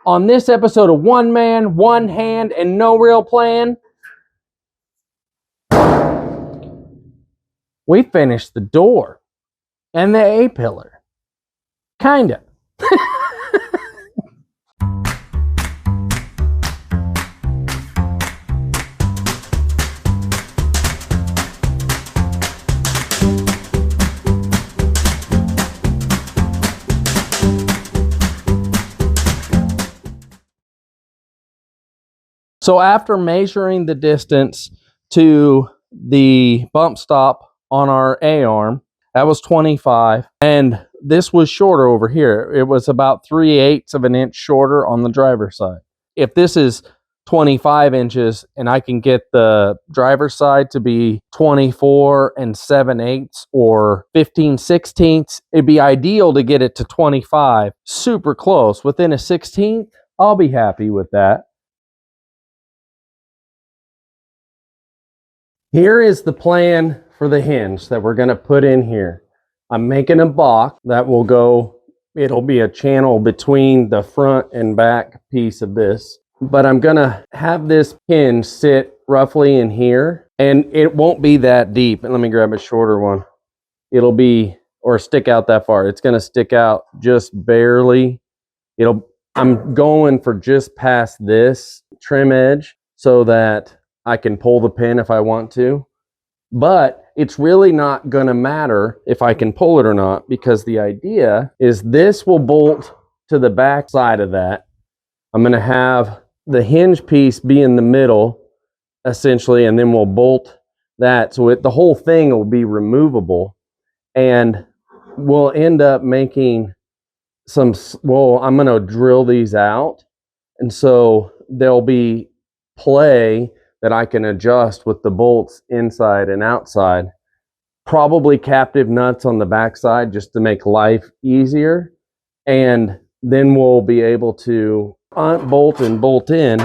on this episode of One Man, One Hand, and No Real Plan, we finished the door and the A-pillar. Kinda. So after measuring the distance to the bump stop on our A-arm, that was 25, and this was shorter over here. It was about 3/8 of an inch shorter on the driver's side. If this is 25 inches and I can get the driver's side to be 24 7/8 or 15/16, it'd be ideal to get it to 25. Super close. Within a 16th, I'll be happy with that. Here is the plan for the hinge that we're going to put in here. I'm making a box that will go, it'll be a channel between the front and back piece of this. But I'm going to have this hinge sit roughly in here, and it won't be that deep. And let me grab a shorter one. It'll be, or stick out that far. It's going to stick out just barely. I'm going for just past this trim edge so that I can pull the pin if I want to, but it's really not going to matter if I can pull it or not, because the idea is this will bolt to the back side of that. I'm going to have the hinge piece be in the middle essentially, and then we'll bolt that. So the whole thing will be removable, and we'll end up making I'm going to drill these out. And so there'll be play that I can adjust with the bolts inside and outside. Probably captive nuts on the backside just to make life easier. And then we'll be able to unbolt and bolt in.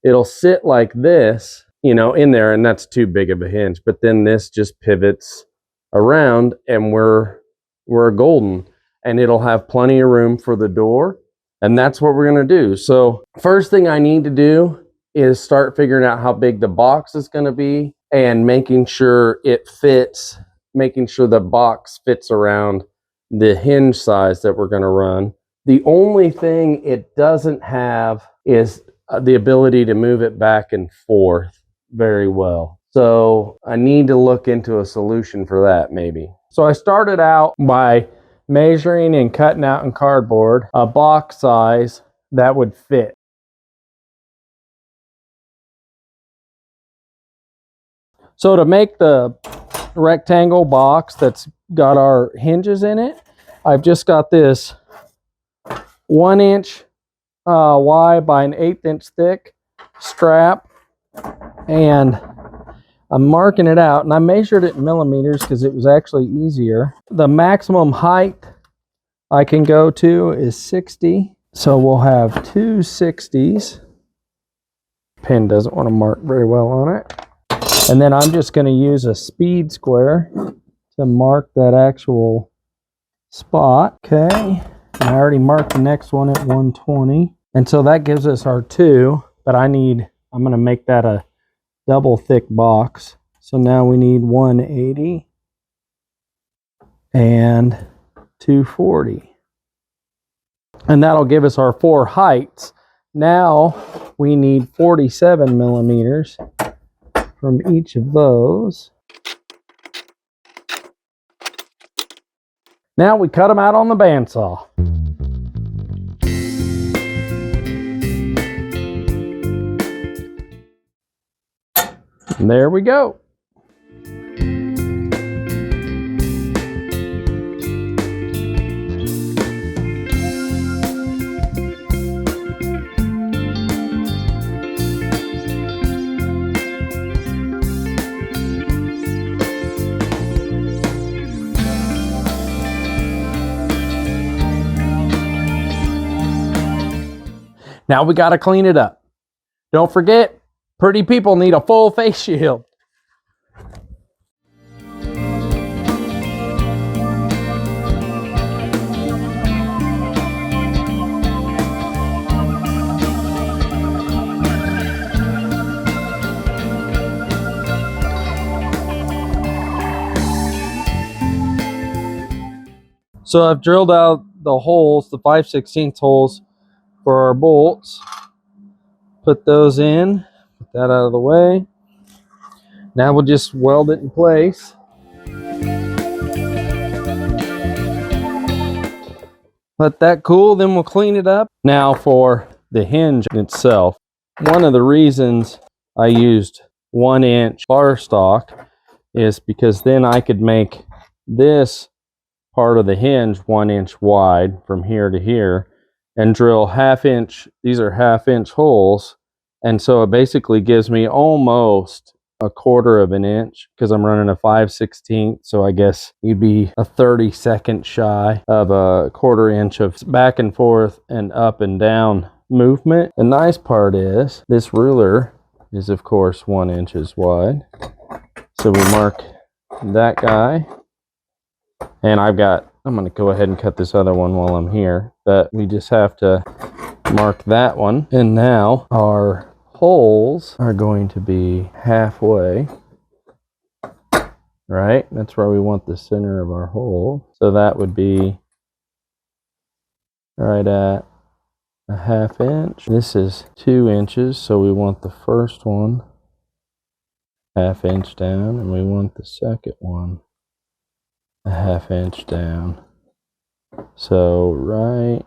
It'll sit like this, in there, and that's too big of a hinge. But then this just pivots around and we're golden. And it'll have plenty of room for the door. And that's what we're going to do. So first thing I need to do is start figuring out how big the box is going to be and making sure it fits, making sure the box fits around the hinge size that we're going to run. The only thing it doesn't have is the ability to move it back and forth very well. So I need to look into a solution for that maybe. So I started out by measuring and cutting out in cardboard a box size that would fit. So to make the rectangle box that's got our hinges in it, I've just got this 1 inch wide by an 1/8 inch thick strap, and I'm marking it out, and I measured it in millimeters because it was actually easier. The maximum height I can go to is 60, so we'll have 2 60s. Pen doesn't want to mark very well on it. And then I'm just going to use a speed square to mark that actual spot. Okay, and I already marked the next one at 120. And so that gives us our 2, but I'm going to make that a double thick box. So now we need 180 and 240. And that'll give us our 4 heights. Now we need 47 millimeters from each of those. Now we cut them out on the bandsaw. And there we go. Now we got to clean it up. Don't forget, pretty people need a full face shield. So I've drilled out the holes, the 5/16 holes for our bolts. Put those in, put that out of the way. Now we'll just weld it in place. Let that cool, then we'll clean it up. Now for the hinge itself. One of the reasons I used 1-inch bar stock is because then I could make this part of the hinge 1 inch wide from here to here and drill 1/2 inch. These are 1/2 inch holes. And so it basically gives me almost 1/4 of an inch because I'm running a 5/16. So I guess you'd be a 32nd shy of a 1/4 inch of back and forth and up and down movement. The nice part is this ruler is of course 1 inch wide. So we mark that guy. And I'm going to go ahead and cut this other one while I'm here, but we just have to mark that one. And now our holes are going to be halfway, right? That's where we want the center of our hole. So that would be right at 1/2 inch. This is 2 inches, so we want the first one 1/2 inch down, and we want the second one 1/2 inch down. So right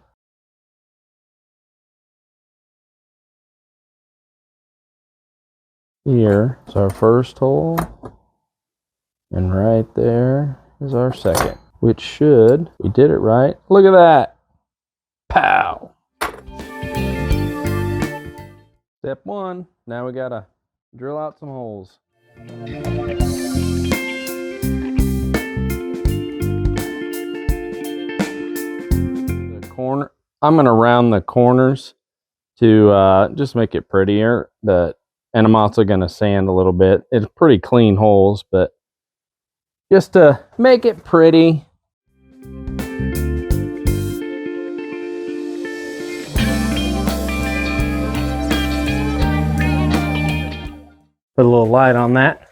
here is our first hole, and right there is our second, which should, we did it right. Look at that. Pow. Step 1, now we gotta drill out some holes. Corner, I'm going to round the corners to just make it prettier, and I'm also going to sand a little bit. It's pretty clean holes, but just to make it pretty. Put a little light on that.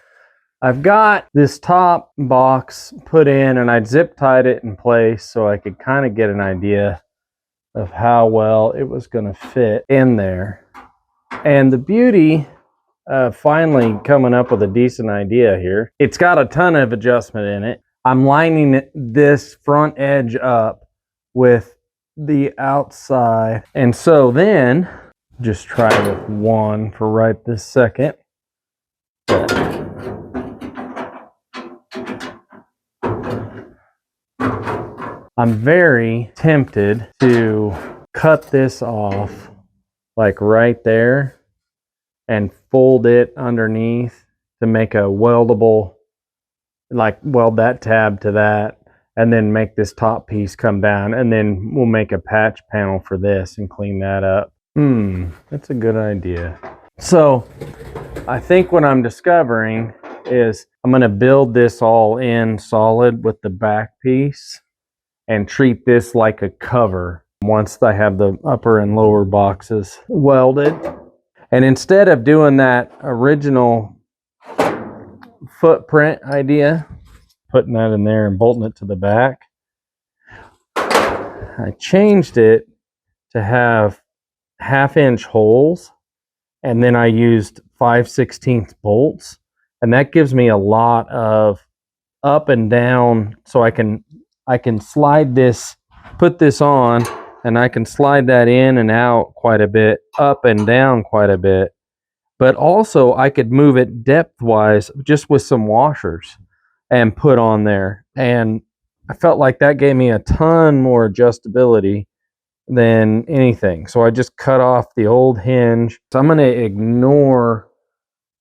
I've got this top box put in, and I zip tied it in place so I could kind of get an idea of how well it was going to fit in there. And the beauty of finally coming up with a decent idea here, it's got a ton of adjustment in it. I'm lining this front edge up with the outside. And so then just try with one for right this second. I'm very tempted to cut this off like right there and fold it underneath to make a weldable, like weld that tab to that, and then make this top piece come down, and then we'll make a patch panel for this and clean that up. That's a good idea. So I think what I'm discovering is I'm going to build this all in solid with the back piece and treat this like a cover once I have the upper and lower boxes welded. And instead of doing that original footprint idea, putting that in there and bolting it to the back, I changed it to have 1/2 inch holes, and then I used 5/16 bolts, and that gives me a lot of up and down, so I can slide this, put this on, and I can slide that in and out quite a bit, up and down quite a bit. But also I could move it depth-wise just with some washers and put on there. And I felt like that gave me a ton more adjustability than anything. So I just cut off the old hinge. So I'm going to ignore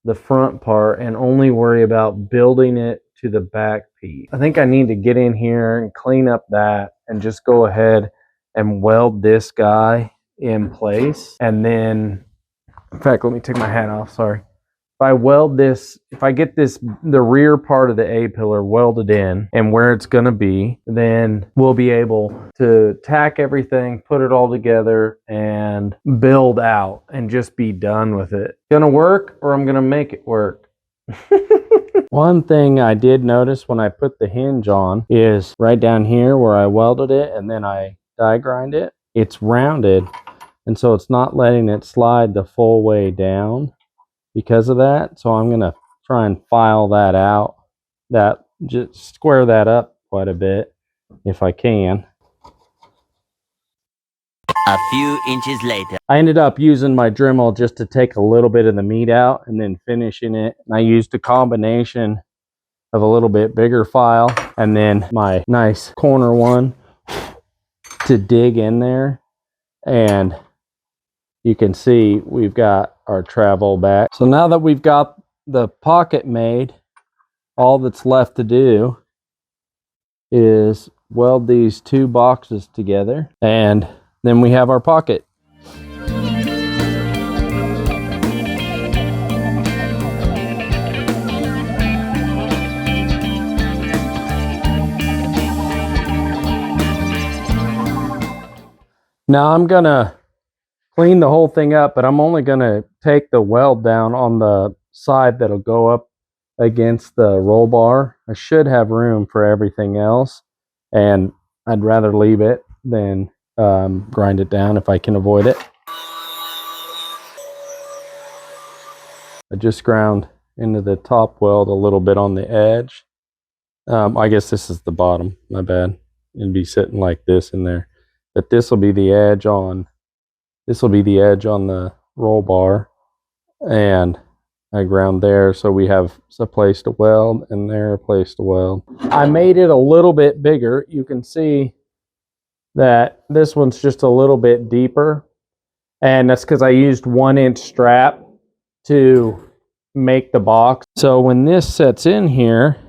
the front part and only worry about building it to the back piece. I think I need to get in here and clean up that and just go ahead and weld this guy in place. And then, in fact, let me take my hat off, sorry. If I weld this, if I get this, the rear part of the A-pillar welded in and where it's going to be, then we'll be able to tack everything, put it all together, and build out and just be done with it. Gonna work, or I'm gonna make it work. One thing I did notice when I put the hinge on is right down here where I welded it and then I die grind it, it's rounded, and so it's not letting it slide the full way down because of that. So I'm gonna try and file that out, that just square that up quite a bit if I can. A few inches later. I ended up using my Dremel just to take a little bit of the meat out and then finishing it. And I used a combination of a little bit bigger file and then my nice corner one to dig in there. And you can see we've got our travel back. So now that we've got the pocket made, all that's left to do is weld these two boxes together, and then we have our pocket. Now I'm gonna clean the whole thing up, but I'm only gonna take the weld down on the side that'll go up against the roll bar. I should have room for everything else, and I'd rather leave it than grind it down if I can avoid it. I just ground into the top weld a little bit on the edge. I guess this is the bottom, my bad. It'd be sitting like this in there. But this will be the edge on the roll bar, and I ground there so we have a place to weld and there a place to weld. I made it a little bit bigger. You can see that this one's just a little bit deeper, and that's because I used 1-inch strap to make the box. So when this sets in here,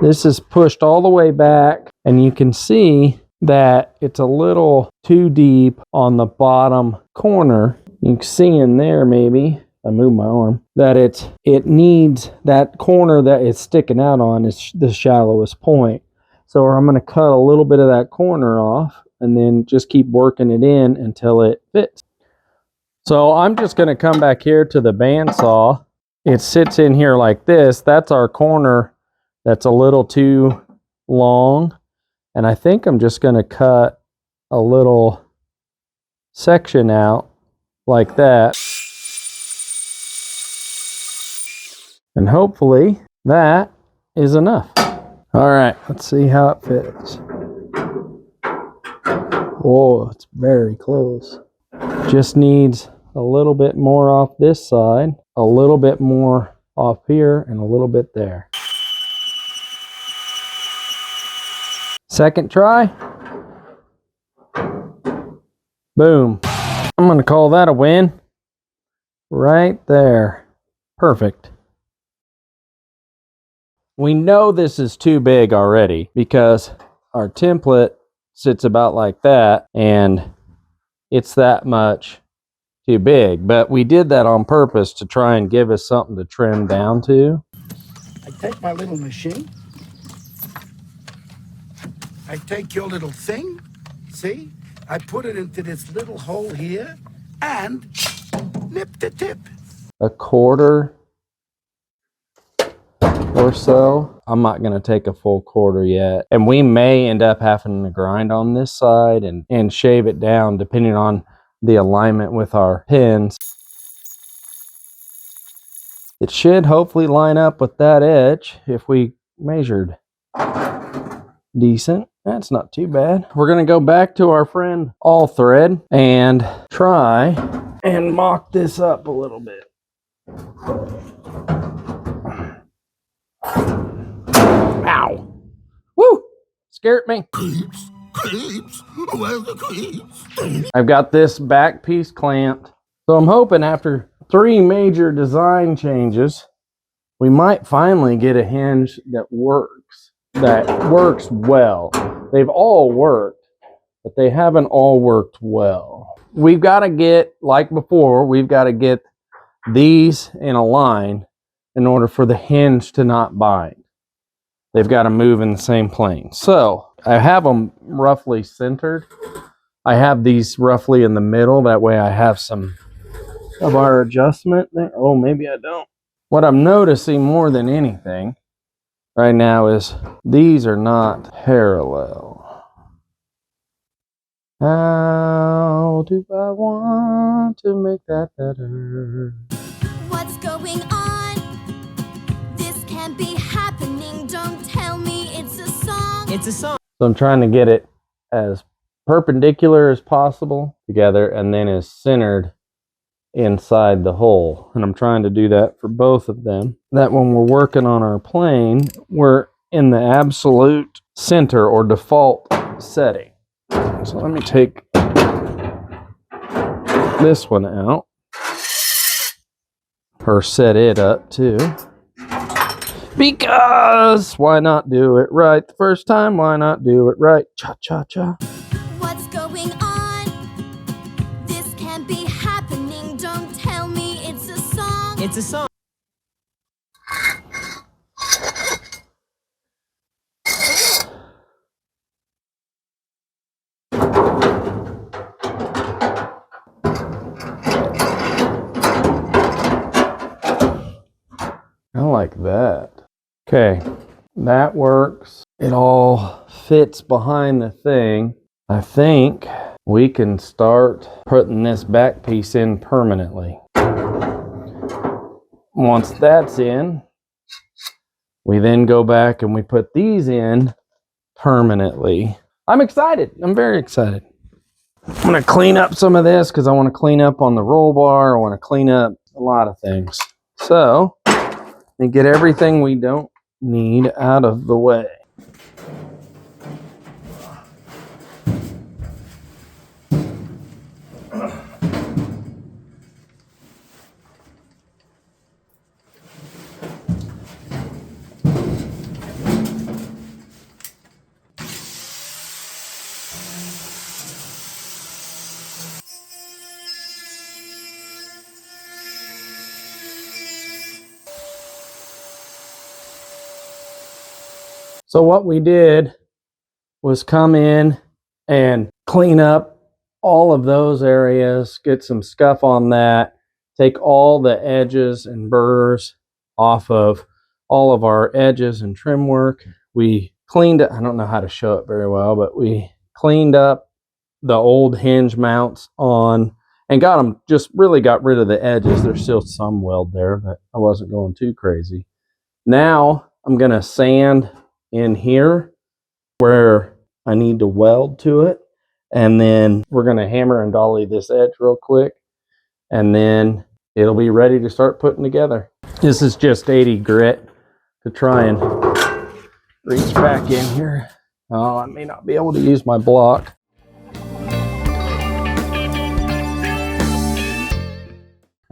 this is pushed all the way back, and you can see that it's a little too deep on the bottom corner. You can see in there, maybe, I move my arm, that it needs, that corner that it's sticking out on is the shallowest point. So I'm going to cut a little bit of that corner off and then just keep working it in until it fits. So I'm just going to come back here to the bandsaw. It sits in here like this. That's our corner that's a little too long. And I think I'm just going to cut a little section out like that. And hopefully that is enough. All right, let's see how it fits. Whoa, it's very close. Just needs a little bit more off this side, a little bit more off here, and a little bit there. Second try. Boom. I'm going to call that a win. Right there. Perfect. We know this is too big already because our template sits about like that and it's that much too big. But we did that on purpose to try and give us something to trim down to. I take my little machine. I take your little thing, see? I put it into this little hole here and nip the tip. A quarter or so. I'm not going to take a full quarter yet. And we may end up having to grind on this side and shave it down depending on the alignment with our pins. It should hopefully line up with that edge if we measured decent. That's not too bad. We're going to go back to our friend All Thread and try and mock this up a little bit. Ow! Woo! Scared me. Creeps, where's the creeps? I've got this back piece clamped. So I'm hoping after 3 major design changes, we might finally get a hinge that works well. They've all worked, but they haven't all worked well. We've got to get, like before, we've got to get these in a line in order for the hinge to not bind. They've got to move in the same plane. So I have them roughly centered. I have these roughly in the middle. That way I have some of our adjustment there. Oh, maybe I don't. What I'm noticing more than anything right now is these are not parallel. How do I want to make that better? What's going on? This can't be happening. Don't tell me it's a song. It's a song. So I'm trying to get it as perpendicular as possible together and then as centered inside the hole. And I'm trying to do that for both of them. That when we're working on our plane, we're in the absolute center or default setting. So let me take this one out. Or set it up too. Because why not do it right the first time? Why not do it right? Cha-cha-cha. What's going on? This can't be happening. Don't tell me it's a song. It's a song. I like that. Okay, that works. It all fits behind the thing. I think we can start putting this back piece in permanently. Once that's in, we then go back and we put these in permanently. I'm excited. I'm very excited. I'm going to clean up some of this because I want to clean up on the roll bar. I want to clean up a lot of things. So, let me get everything we don't need out of the way. So what we did was come in and clean up all of those areas, get some scuff on that, take all the edges and burrs off of all of our edges and trim work. We cleaned it. I don't know how to show it very well, but we cleaned up the old hinge mounts on and got them, just really got rid of the edges. There's still some weld there, but I wasn't going too crazy. Now I'm going to sand in here where I need to weld to it, and then we're going to hammer and dolly this edge real quick, and then it'll be ready to start putting together. This is just 80 grit to try and reach back in here. Oh, I may not be able to use my block.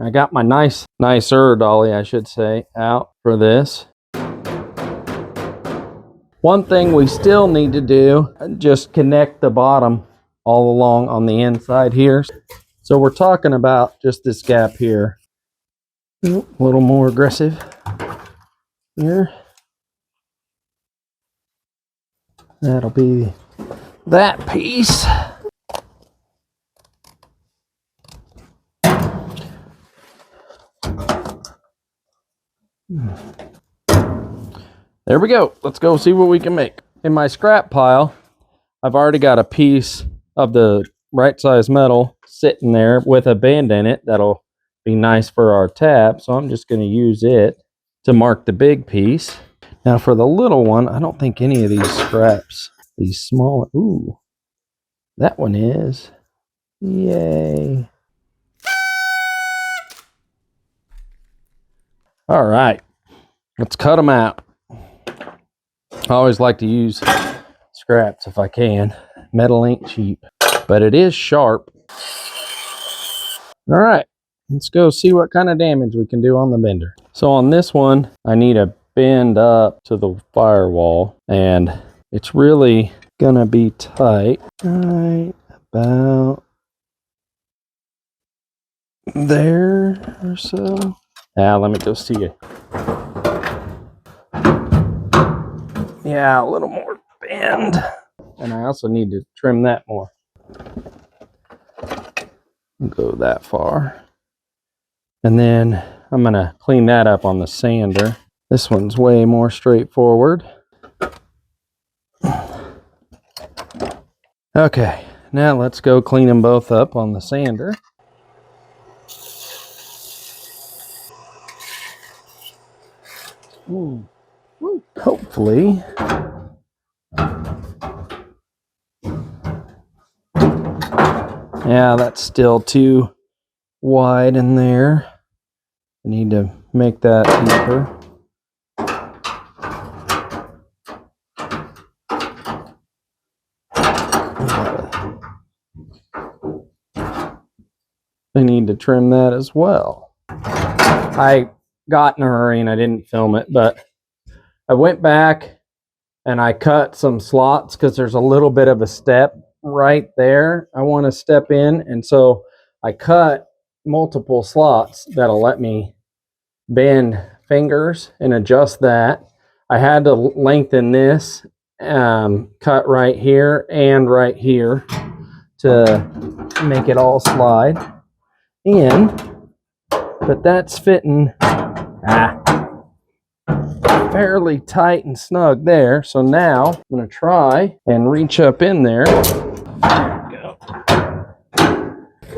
I got my nicer dolly, I should say, out for this. One thing we still need to do, just connect the bottom all along on the inside here. So we're talking about just this gap here. A little more aggressive here. That'll be that piece. There we go. Let's go see what we can make. In my scrap pile, I've already got a piece of the right size metal sitting there with a bend in it. That'll be nice for our tab. So I'm just going to use it to mark the big piece. Now for the little one, I don't think any of these scraps, these small, ooh, that one is. Yay. All right, let's cut them out. I always like to use scraps if I can. Metal ain't cheap, but it is sharp. All right, let's go see what kind of damage we can do on the bender. So on this one, I need to bend up to the firewall, and it's really gonna be tight. Right about there or so. Now let me go see it. Yeah, a little more bend. And I also need to trim that more. Go that far. And then I'm going to clean that up on the sander. This one's way more straightforward. Okay, now let's go clean them both up on the sander. Ooh. Ooh. Hopefully. Yeah, that's still too wide in there. I need to make that deeper. I need to trim that as well. I got in a hurry and I didn't film it, but I went back and I cut some slots because there's a little bit of a step right there. I want to step in, and so I cut multiple slots that'll let me bend fingers and adjust that. I had to lengthen this, cut right here and right here to make it all slide in, but that's fitting fairly tight and snug there. So now I'm going to try and reach up in there. There we go.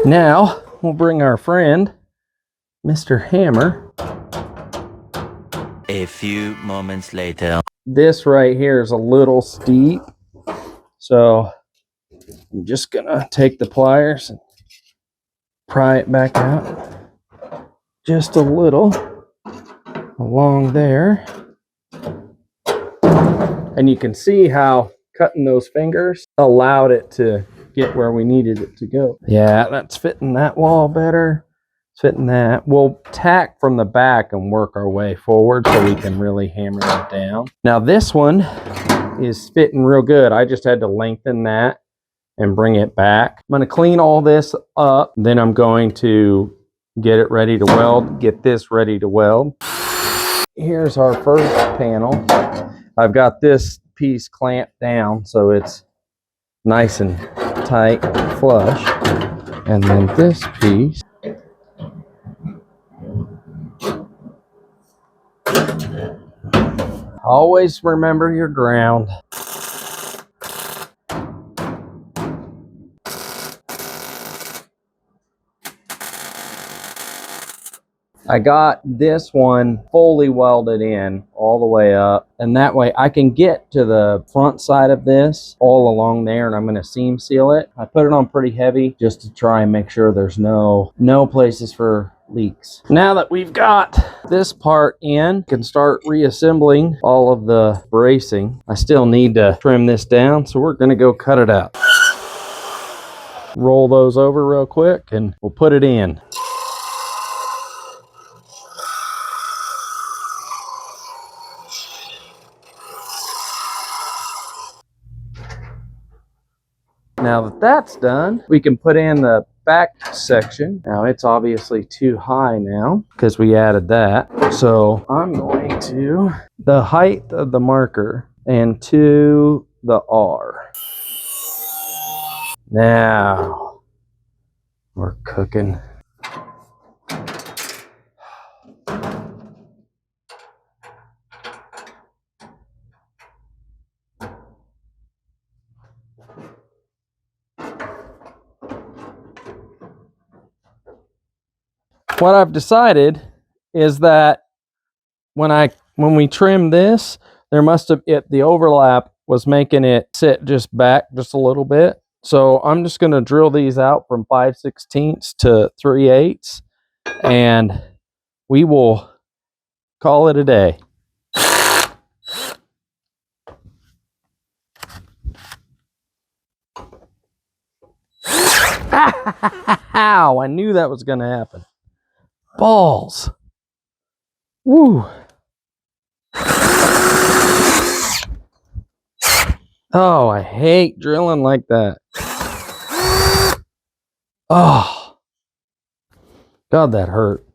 Now we'll bring our friend, Mr. Hammer. A few moments later. This right here is a little steep, so I'm just going to take the pliers and pry it back out just a little along there. And you can see how cutting those fingers allowed it to get where we needed it to go. Yeah, that's fitting that wall better. It's fitting that. We'll tack from the back and work our way forward so we can really hammer it down. Now this one is fitting real good. I just had to lengthen that and bring it back. I'm going to clean all this up. Then I'm going to get it ready to weld, get this ready to weld. Here's our first panel. I've got this piece clamped down so it's nice and tight and flush. And then this piece. Always remember your ground. I got this one fully welded in all the way up, and that way I can get to the front side of this all along there, and I'm going to seam seal it. I put it on pretty heavy just to try and make sure there's no places for leaks. Now that we've got this part in, we can start reassembling all of the bracing. I still need to trim this down, so we're going to go cut it out. Roll those over real quick and we'll put it in. Now that that's done, we can put in the back section. Now it's obviously too high now because we added that. So I'm going to the height of the marker and to the R. Now we're cooking. What I've decided is that when we trim this, there must have the overlap was making it sit just back just a little bit. So I'm just going to drill these out from 5/16 to 3/8, and we will call it a day. Ow, I knew that was going to happen. Balls. Woo. Oh, I hate drilling like that. Oh. God, that hurt.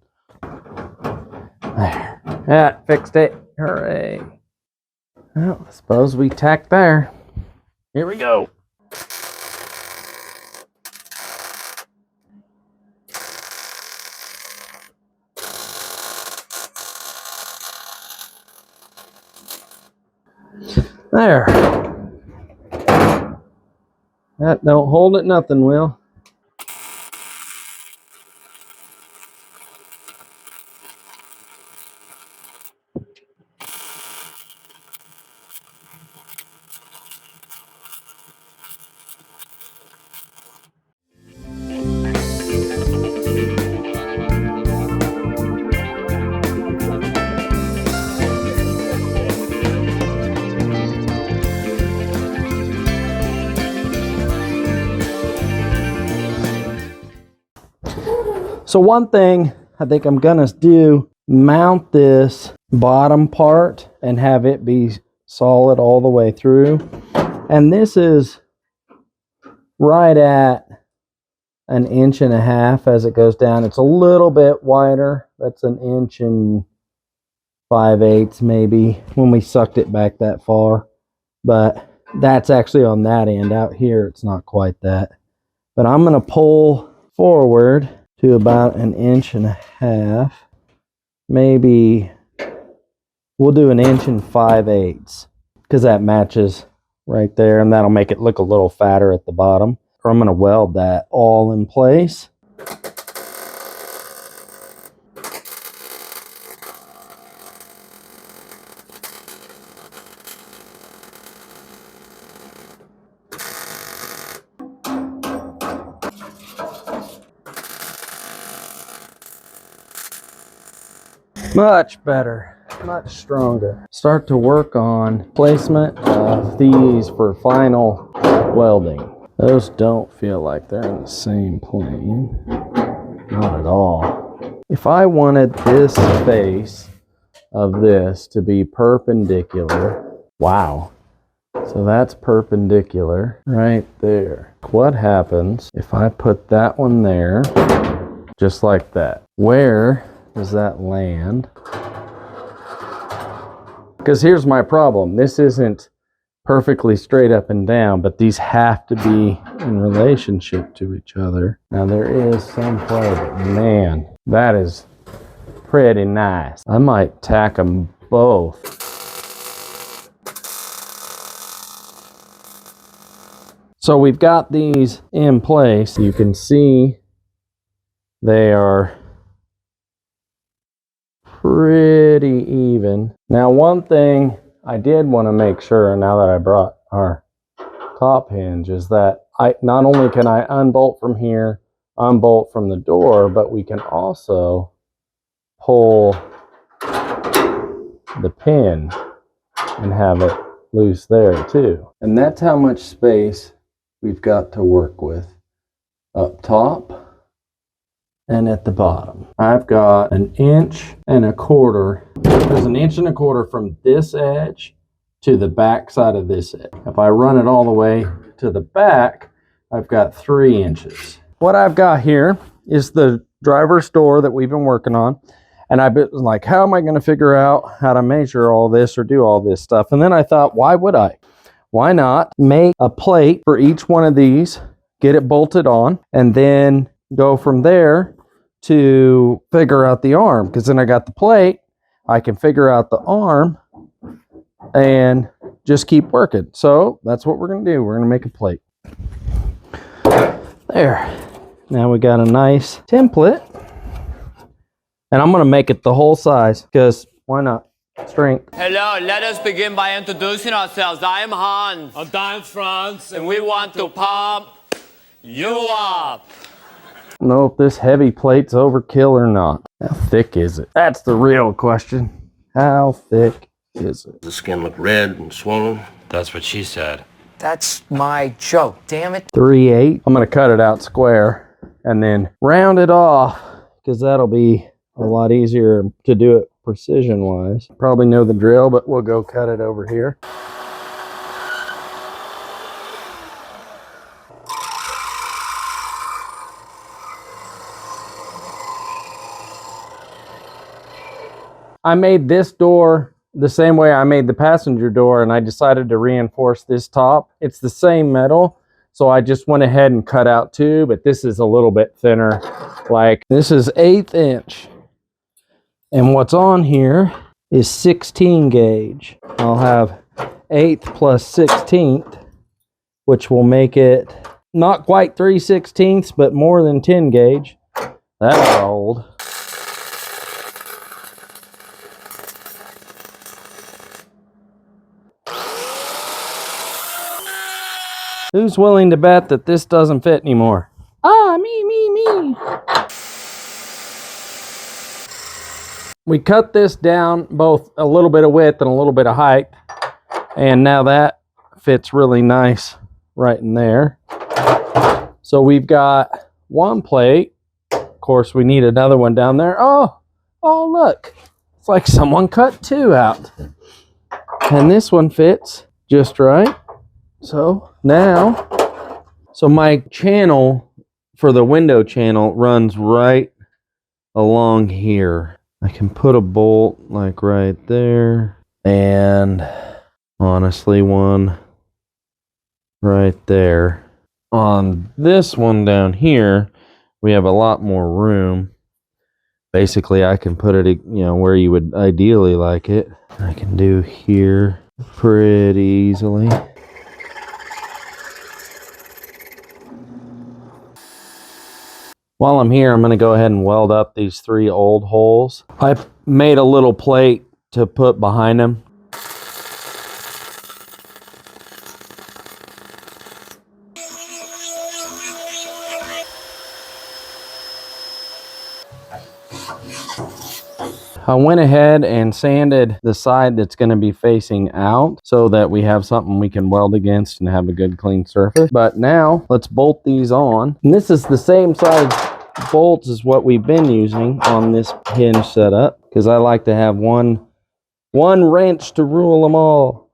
There. That fixed it. Hooray. Well, I suppose we tack there. Here we go. There. That don't hold it nothing, Will. So one thing I think I'm gonna do, mount this bottom part and have it be solid all the way through. And this is right at 1.5 inches as it goes down. It's a little bit wider. That's 1 inch and 5/8 maybe when we sucked it back that far. But that's actually on that end. Out here it's not quite that. But I'm gonna pull forward to about 1.5 inches. Maybe we'll do 1 inch and 5/8 because that matches right there, and that'll make it look a little fatter at the bottom. Or I'm going to weld that all in place. Much better, much stronger. Start to work on placement of these for final welding. Those don't feel like they're in the same plane. Not at all. If I wanted this face of this to be perpendicular, wow. So that's perpendicular right there. What happens if I put that one there, just like that? Where does that land? Because here's my problem. This isn't perfectly straight up and down, but these have to be in relationship to each other. Now there is some play, but man, that is pretty nice. I might tack them both. So we've got these in place. You can see they are pretty even. Now one thing I did want to make sure, now that I brought our top hinge, is that not only can I unbolt from here, unbolt from the door, but we can also pull the pin and have it loose there too. And that's how much space we've got to work with up top and at the bottom. I've got 1.25 inches. There's 1.25 inches from this edge to the back side of this edge. If I run it all the way to the back, I've got 3 inches. What I've got here is the driver's door that we've been working on. And I've been like, how am I going to figure out how to measure all this or do all this stuff? And then I thought, why would I? Why not make a plate for each one of these, get it bolted on, and then go from there to figure out the arm? Because then I got the plate, I can figure out the arm and just keep working. So that's what we're going to do. We're going to make a plate. There. Now we got a nice template. And I'm going to make it the whole size because why not? Strength. Hello, let us begin by introducing ourselves. I am Hans. I'm Dan France. And we want to pump you up. I don't know if this heavy plate's overkill or not. How thick is it? That's the real question. How thick is it? The skin looked red and swollen. That's what she said. That's my joke, damn it. 3/8. I'm going to cut it out square and then round it off because that'll be a lot easier to do it precision wise. Probably know the drill, but we'll go cut it over here. I made this door the same way I made the passenger door, and I decided to reinforce this top. It's the same metal, so I just went ahead and cut out 2, but this is a little bit thinner. Like, this is 1/8 inch. And what's on here is 16 gauge. I'll have 1/8 plus 16th, which will make it not quite 3/16, but more than 10 gauge. That's old. Who's willing to bet that this doesn't fit anymore? Ah, me. We cut this down both a little bit of width and a little bit of height. And now that fits really nice right in there. So we've got one plate. Of course, we need another one down there. Oh, look. It's like someone cut two out. And this one fits just right. So now, my channel for the window channel runs right along here. I can put a bolt like right there, and honestly one right there. On this one down here, we have a lot more room. Basically, I can put it, where you would ideally like it. I can do here pretty easily. While I'm here, I'm going to go ahead and weld up these 3 old holes. I made a little plate to put behind them. I went ahead and sanded the side that's going to be facing out so that we have something we can weld against and have a good clean surface. But now let's bolt these on. And this is the same size bolts as what we've been using on this hinge setup, because I like to have one wrench to rule them all.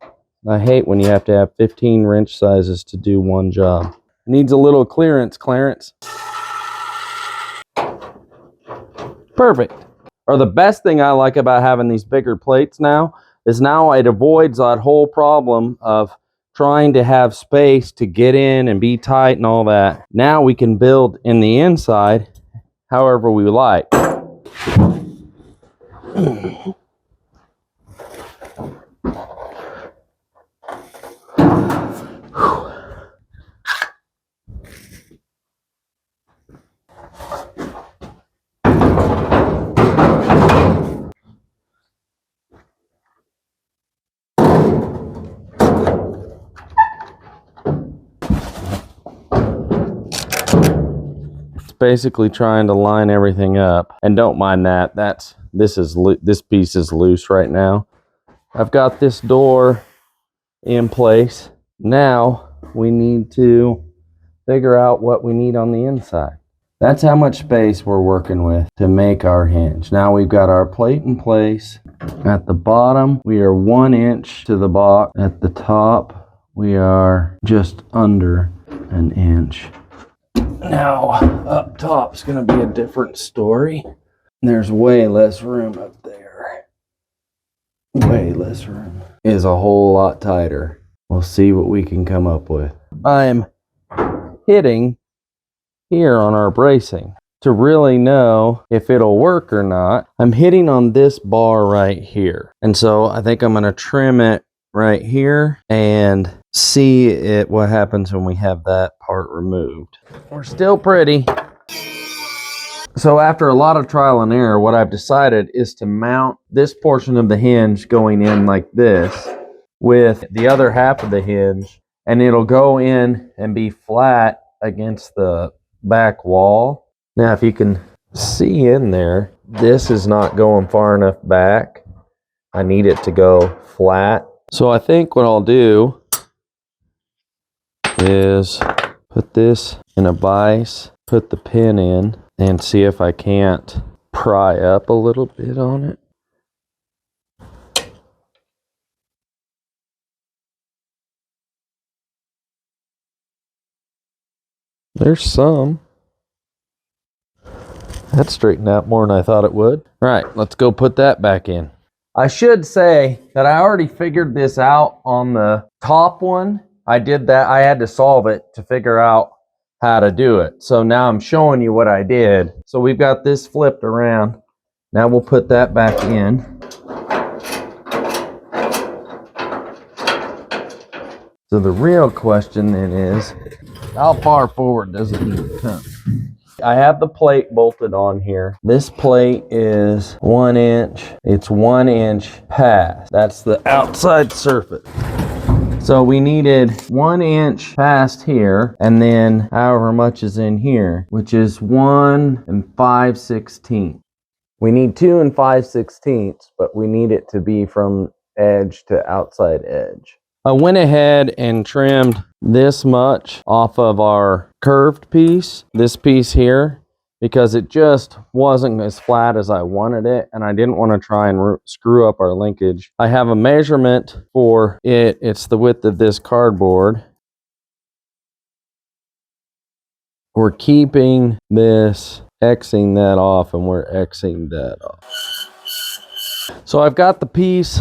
I hate when you have to have 15 wrench sizes to do one job. Needs a little clearance, Clarence. Perfect. Or the best thing I like about having these bigger plates now is now it avoids that whole problem of trying to have space to get in and be tight and all that. Now we can build in the inside however we like. Basically trying to line everything up, and don't mind that. This piece is loose right now. I've got this door in place. Now we need to figure out what we need on the inside. That's how much space we're working with to make our hinge. Now we've got our plate in place. At the bottom, we are 1 inch to the box. At the top, we are just under an inch. Now, up top's going to be a different story. There's way less room up there. Way less room. Is a whole lot tighter. We'll see what we can come up with. I'm hitting here on our bracing to really know if it'll work or not. I'm hitting on this bar right here. And so I think I'm going to trim it right here and see what happens when we have that part removed. We're still pretty. So after a lot of trial and error, what I've decided is to mount this portion of the hinge going in like this with the other half of the hinge, and it'll go in and be flat against the back wall. Now if you can see in there, this is not going far enough back. I need it to go flat. So I think what I'll do is put this in a vise, put the pin in, and see if I can't pry up a little bit on it. There's some. That straightened out more than I thought it would. All right, let's go put that back in. I should say that I already figured this out on the top one. I did that. I had to solve it to figure out how to do it. So now I'm showing you what I did. So we've got this flipped around. Now we'll put that back in. So the real question then is, how far forward does it need to come? I have the plate bolted on here. This plate is 1 inch. It's 1 inch past. That's the outside surface. So we needed 1 inch past here, and then however much is in here, which is 1 5/16. We need 2 5/16, but we need it to be from edge to outside edge. I went ahead and trimmed this much off of our curved piece, this piece here, because it just wasn't as flat as I wanted it, and I didn't want to try and screw up our linkage. I have a measurement for it. It's the width of this cardboard. We're keeping this, Xing that off, and we're Xing that off. So I've got the piece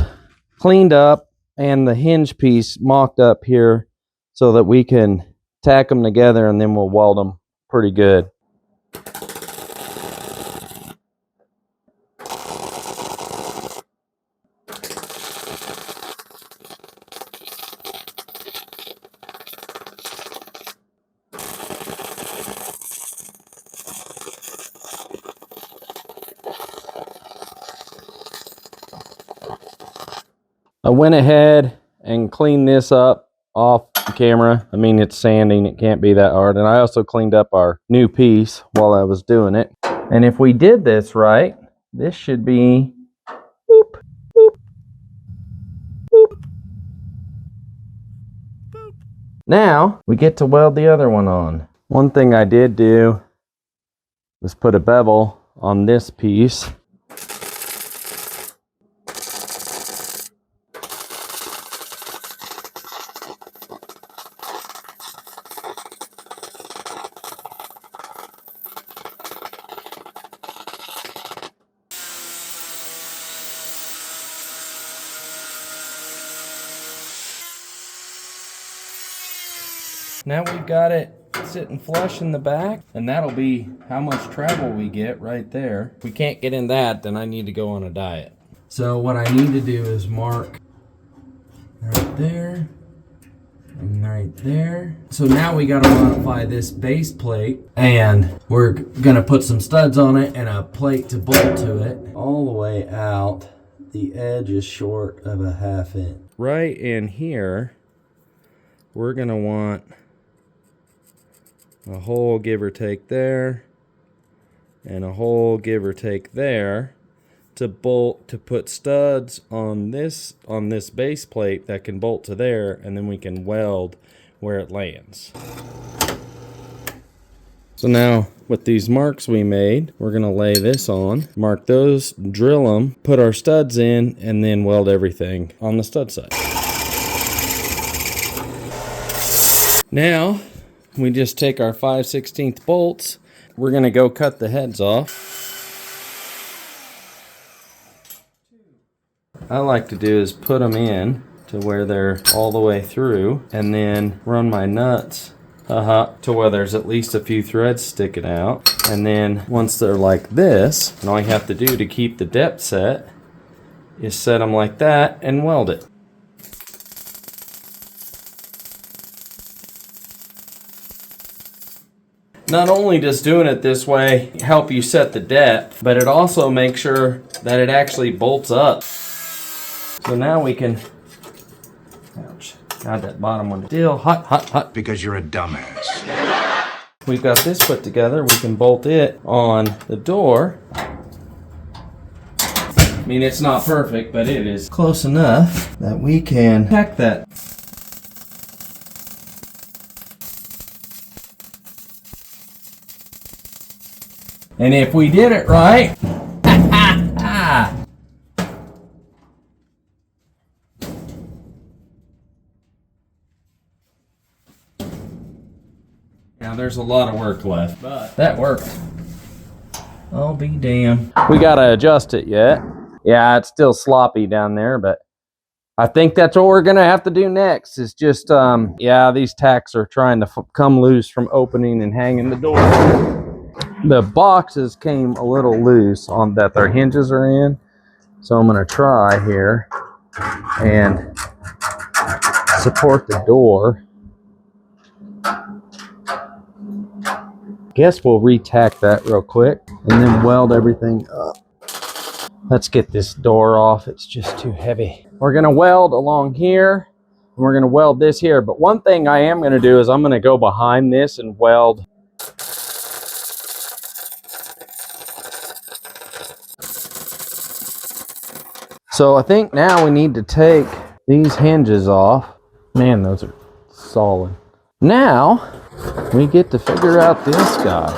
cleaned up and the hinge piece mocked up here so that we can tack them together, and then we'll weld them pretty good. I went ahead and cleaned this up off camera. I mean, it's sanding, it can't be that hard. And I also cleaned up our new piece while I was doing it. And if we did this right, this should be boop, boop, boop, boop. Now we get to weld the other one on. One thing I did do was put a bevel on this piece. Now we've got it sitting flush in the back, and that'll be how much travel we get right there. If we can't get in that, then I need to go on a diet. So what I need to do is mark right there and right there. So now we got to modify this base plate, and we're gonna put some studs on it and a plate to bolt to it all the way out. The edge is short of a 1/2 inch. Right in here, we're gonna want a hole give or take there and a hole give or take there to bolt, to put studs on this base plate that can bolt to there, and then we can weld where it lands. So now with these marks we made, we're gonna lay this on, mark those, drill them, put our studs in, and then weld everything on the stud side. Now we just take our 5/16 bolts. We're gonna go cut the heads off. I like to do is put them in to where they're all the way through, and then run my nuts to where there's at least a few threads sticking out. And then once they're like this, and all you have to do to keep the depth set is set them like that and weld it. Not only does doing it this way help you set the depth, but it also makes sure that it actually bolts up. So now we can, ouch, God, that bottom one still hot, hot, hot. Because you're a dumbass. We've got this put together. We can bolt it on the door. I mean, it's not perfect, but it is close enough that we can tack that. And if we did it right, now there's a lot of work left, but that worked. I'll be damned. We gotta adjust it yet. Yeah, it's still sloppy down there, but I think that's what we're gonna have to do next is just, yeah, these tacks are trying to come loose from opening and hanging the door. The boxes came a little loose on that their hinges are in. So I'm gonna try here and support the door. Guess we'll re-tack that real quick and then weld everything up. Let's get this door off. It's just too heavy. We're gonna weld along here and we're gonna weld this here. But one thing I am gonna do is I'm gonna go behind this and weld. So I think now we need to take these hinges off. Man, those are solid. Now we get to figure out this guy.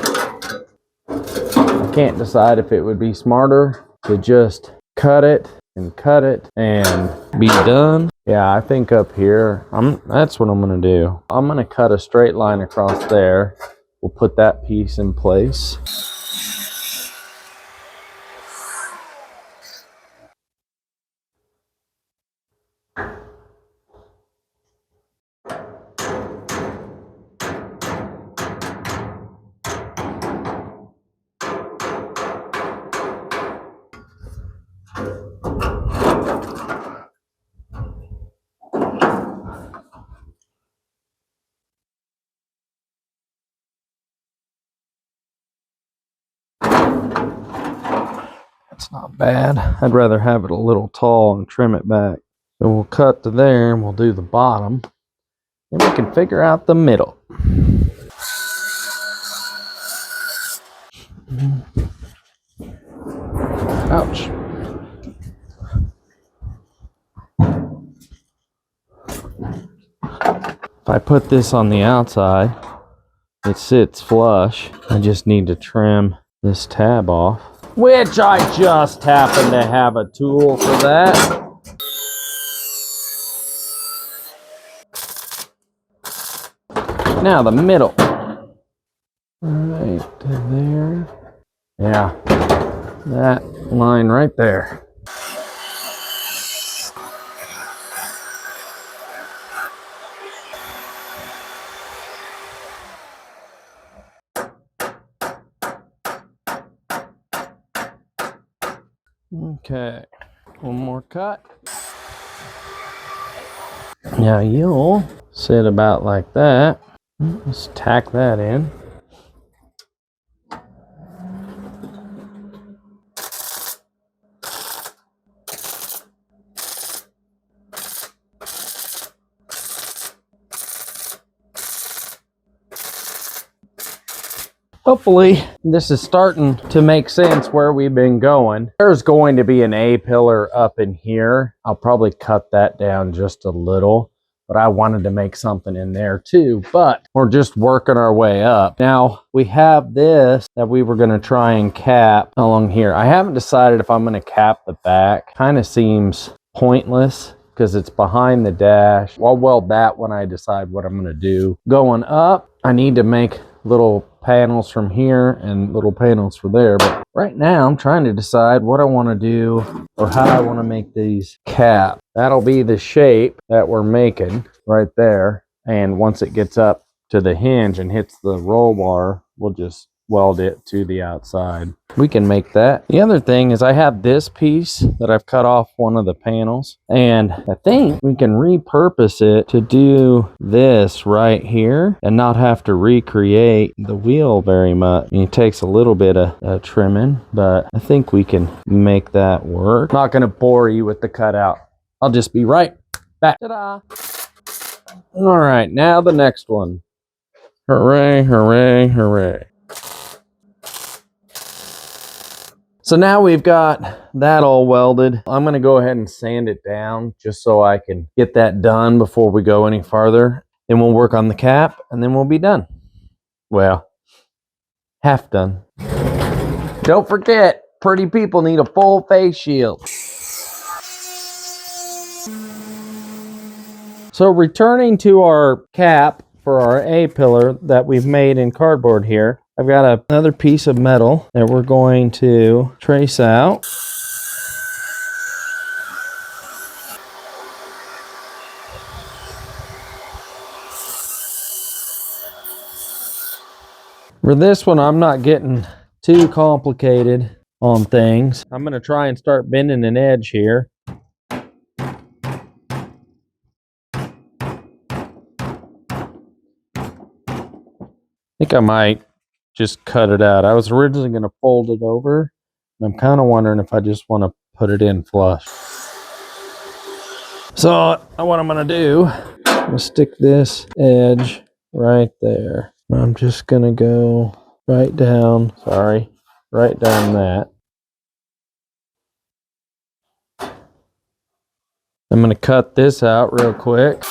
I can't decide if it would be smarter to just cut it and be done. Yeah, I think up here, that's what I'm gonna do. I'm gonna cut a straight line across there. We'll put that piece in place. It's not bad. I'd rather have it a little tall and trim it back. So we'll cut to there and we'll do the bottom. Then we can figure out the middle. Ouch. If I put this on the outside, it sits flush. I just need to trim this tab off, which I just happen to have a tool for that. Now the middle. Right to there. Yeah, that line right there. Okay, one more cut. Now you'll sit about like that. Let's tack that in. Hopefully this is starting to make sense where we've been going. There's going to be an A-pillar up in here. I'll probably cut that down just a little, but I wanted to make something in there too, but we're just working our way up. Now we have this that we were gonna try and cap along here. I haven't decided if I'm gonna cap the back. Kind of seems pointless because it's behind the dash. I'll weld that when I decide what I'm gonna do. Going up, I need to make little panels from here and little panels for there, but right now I'm trying to decide what I want to do or how I want to make these cap. That'll be the shape that we're making right there, and once it gets up to the hinge and hits the roll bar, we'll just weld it to the outside. We can make that. The other thing is I have this piece that I've cut off one of the panels, and I think we can repurpose it to do this right here and not have to recreate the wheel very much. I mean, it takes a little bit of trimming, but I think we can make that work. Not going to bore you with the cutout. I'll just be right back. Ta-da! All right, now the next one. Hooray, hooray, hooray. So now we've got that all welded. I'm going to go ahead and sand it down just so I can get that done before we go any farther. Then we'll work on the cap and then we'll be done. Well, half done. Don't forget, pretty people need a full face shield. So returning to our cap for our A-pillar that we've made in cardboard here, I've got another piece of metal that we're going to trace out. For this one, I'm not getting too complicated on things. I'm going to try and start bending an edge here. think I might just cut it out. I was originally going to fold it over. And I'm kind of wondering if I just want to put it in flush. So what I'm going to do, I'm going to stick this edge right there. I'm just going to go right down that. I'm going to cut this out real quick.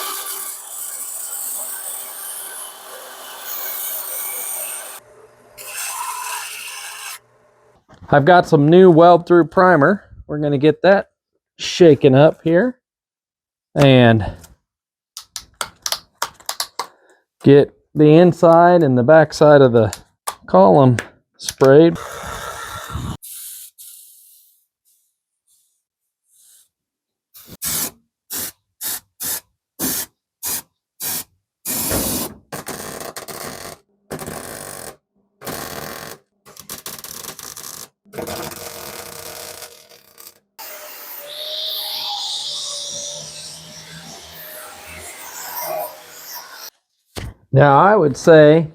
I've got some new weld through primer. We're going to get that shaken up here and get the inside and the back side of the column sprayed. Now I would say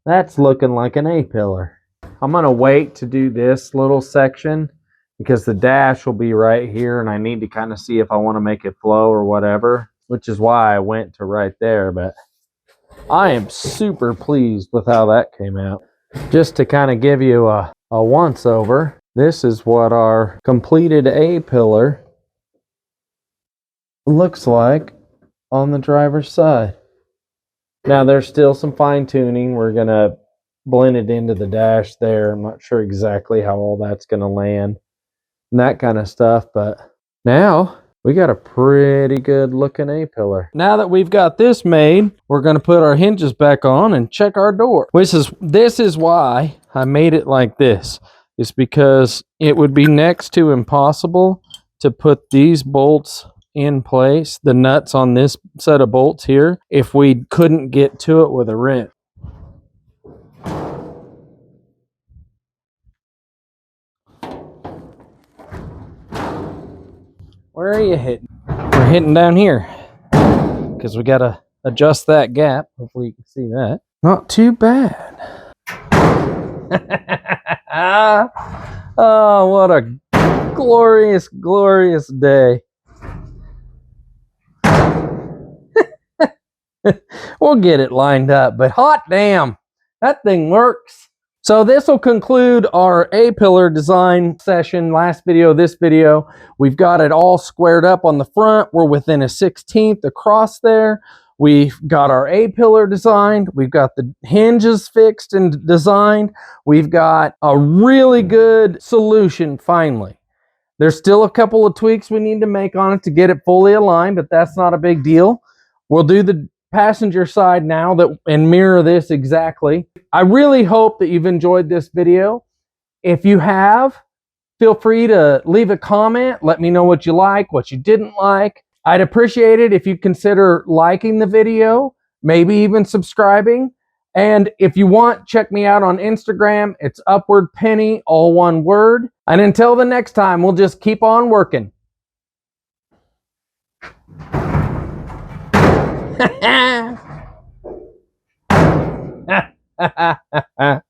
that's looking like an A-pillar. I'm going to wait to do this little section because the dash will be right here and I need to kind of see if I want to make it flow or whatever, which is why I went to right there. But I am super pleased with how that came out. Just to kind of give you a once over, this is what our completed A-pillar looks like on the driver's side. Now there's still some fine tuning. We're going to blend it into the dash there. I'm not sure exactly how all that's going to land and that kind of stuff, but now we got a pretty good looking A-pillar. Now that we've got this made, we're going to put our hinges back on and check our door. This is why I made it like this. It's because it would be next to impossible to put these bolts in place, the nuts on this set of bolts here, if we couldn't get to it with a wrench. Where are you hitting? We're hitting down here because we got to adjust that gap. Hopefully you can see that. Not too bad. Oh, what a glorious, glorious day. We'll get it lined up, but hot damn, that thing works. So this will conclude our A-pillar design session. Last video, this video, we've got it all squared up on the front. We're within a 1/16 across there. We've got our A-pillar designed. We've got the hinges fixed and designed. We've got a really good solution finally. There's still a couple of tweaks we need to make on it to get it fully aligned, but that's not a big deal. We'll do the passenger side now and mirror this exactly. I really hope that you've enjoyed this video. If you have, feel free to leave a comment. Let me know what you like, what you didn't like. I'd appreciate it if you consider liking the video, maybe even subscribing. And if you want, check me out on Instagram. It's Upward Penny, all one word. And until the next time, we'll just keep on working. Ha ha ha ha.